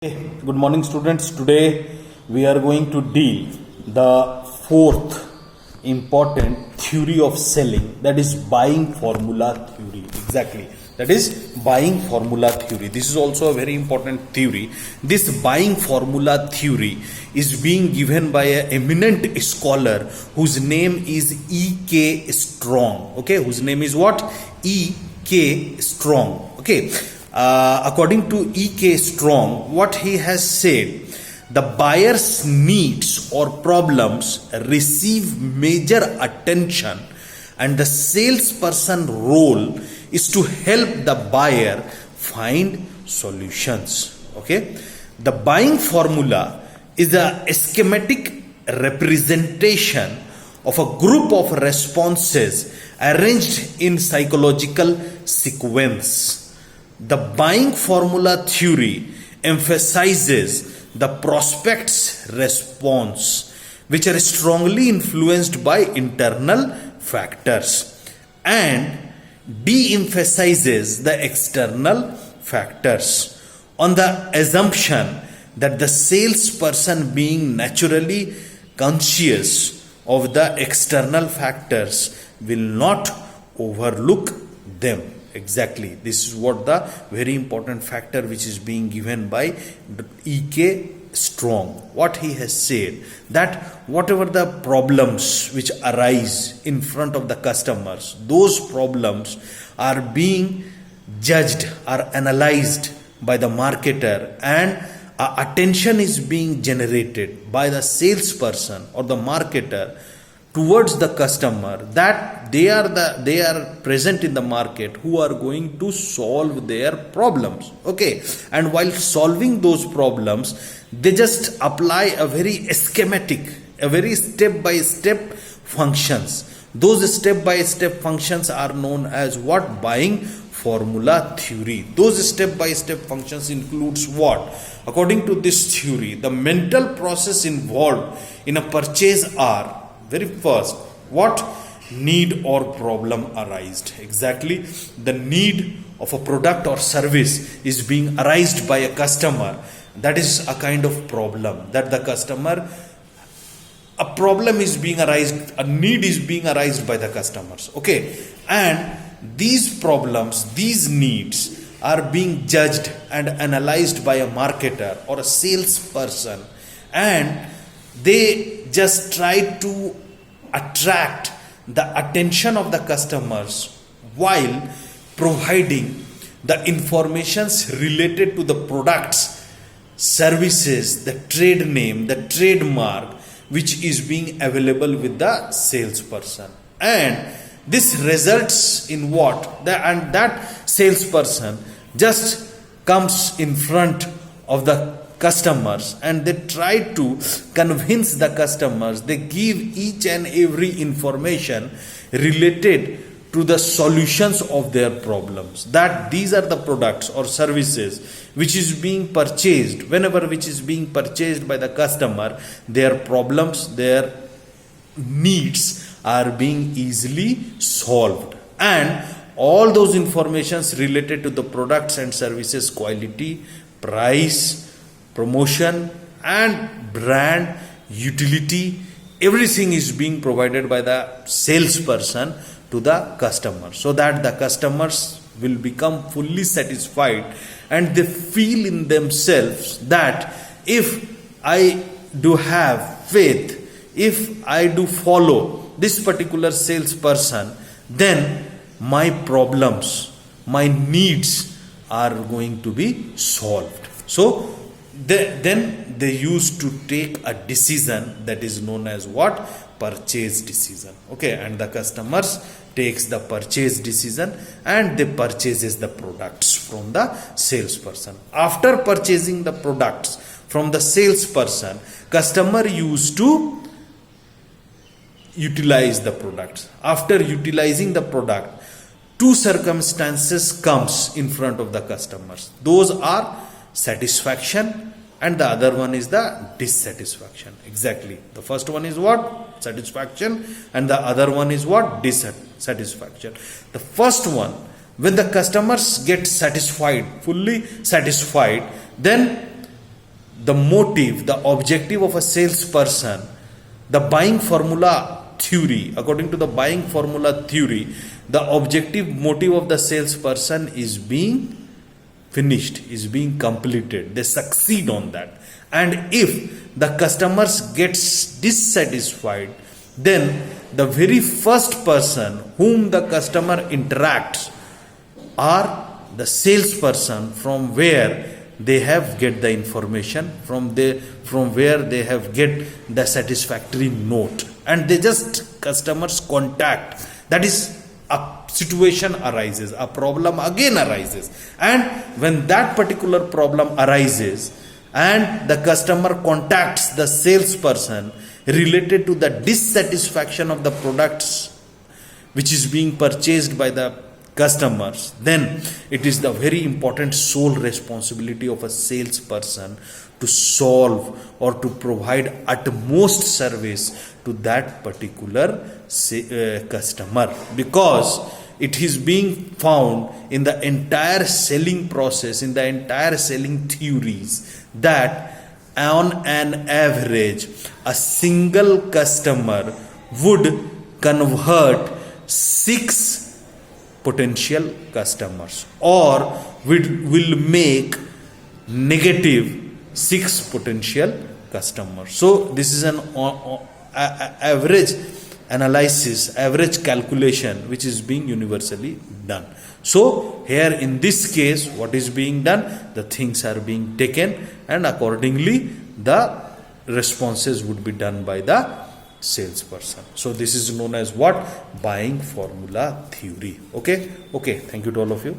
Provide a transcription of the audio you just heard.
Good morning students. Today we are going to deal the fourth important theory of selling, that is buying formula theory. Exactly, that is buying formula theory. This is also a very important theory. This buying formula theory is being given by an eminent scholar whose name is E.K. Strong. Okay, whose name is what? E.K. Strong. Okay. According to E.K. Strong, what he has said, the buyer's needs or problems receive major attention, and the salesperson role is to help the buyer find solutions. Okay, the buying formula is a schematic representation of a group of responses arranged in psychological sequence. The buying formula theory emphasizes the prospect's response, which are strongly influenced by internal factors, and de-emphasizes the external factors, on the assumption that the salesperson, being naturally conscious of the external factors, will not overlook them. Exactly, this is what the very important factor which is being given by E.K. Strong. What he has said, that whatever the problems which arise in front of the customers, those problems are being judged or analyzed by the marketer, and attention is being generated by the salesperson or the marketer towards the customer, that they are present in the market who are going to solve their problems. Okay, and while solving those problems, they just apply a very schematic, a very step by step functions. Those step by step functions are known as what? Buying formula theory. Those step by step functions includes what? According to this theory, the mental process involved in a purchase are: very first, what need or problem arised. Exactly, the need of a product or service is being arised by a customer. That is a kind of problem that the customer, a problem is being arised, a need is being arised by the customers. Okay, and these problems, these needs are being judged and analyzed by a marketer or a salesperson, and they just try to attract the attention of the customers while providing the informations related to the products, services, the trade name, the trademark which is being available with the salesperson. And this results in what? And that salesperson just comes in front of the customers and they try to convince the customers. They give each and every information related to the solutions of their problems, that these are the products or services which is being purchased. Whenever which is being purchased by the customer, their problems, their needs are being easily solved, and all those informations related to the products and services, quality, price, promotion and brand, utility, everything is being provided by the salesperson to the customer, so that the customers will become fully satisfied and they feel in themselves that if I do have faith, if I do follow this particular salesperson, then my problems, my needs are going to be solved. So then they used to take a decision that is known as what? Purchase decision. Okay, and the customers takes the purchase decision and they purchases the products from the salesperson. After purchasing the products from the salesperson, customer used to utilize the products. After utilizing the product, two circumstances comes in front of the customers. Those are satisfaction and the other one is the dissatisfaction. Exactly, the first one is what? Satisfaction, and the other one is what? Dissatisfaction. The first one, when the customers get satisfied, fully satisfied, then the motive, the objective of a salesperson, the buying formula theory, according to the buying formula theory, the objective motive of the salesperson is being finished, is being completed. They succeed on that. And if the customers gets dissatisfied, then the very first person whom the customer interacts are the salesperson, from where they have get the information, from where they have get the satisfactory note, and they just customers contact. That is, a situation arises, a problem again arises, and when that particular problem arises and the customer contacts the salesperson related to the dissatisfaction of the products which is being purchased by the customers, then it is the very important sole responsibility of a salesperson to solve or to provide utmost service to that particular customer, because it is being found in the entire selling process, in the entire selling theories, that on an average a single customer would convert 6 potential customers, or will make negative 6 potential customers. So this is an average analysis, average calculation which is being universally done. So here in this case, what is being done? The things are being taken, and accordingly the responses would be done by the salesperson. So this is known as what? Buying formula theory. Okay. Thank you to all of you.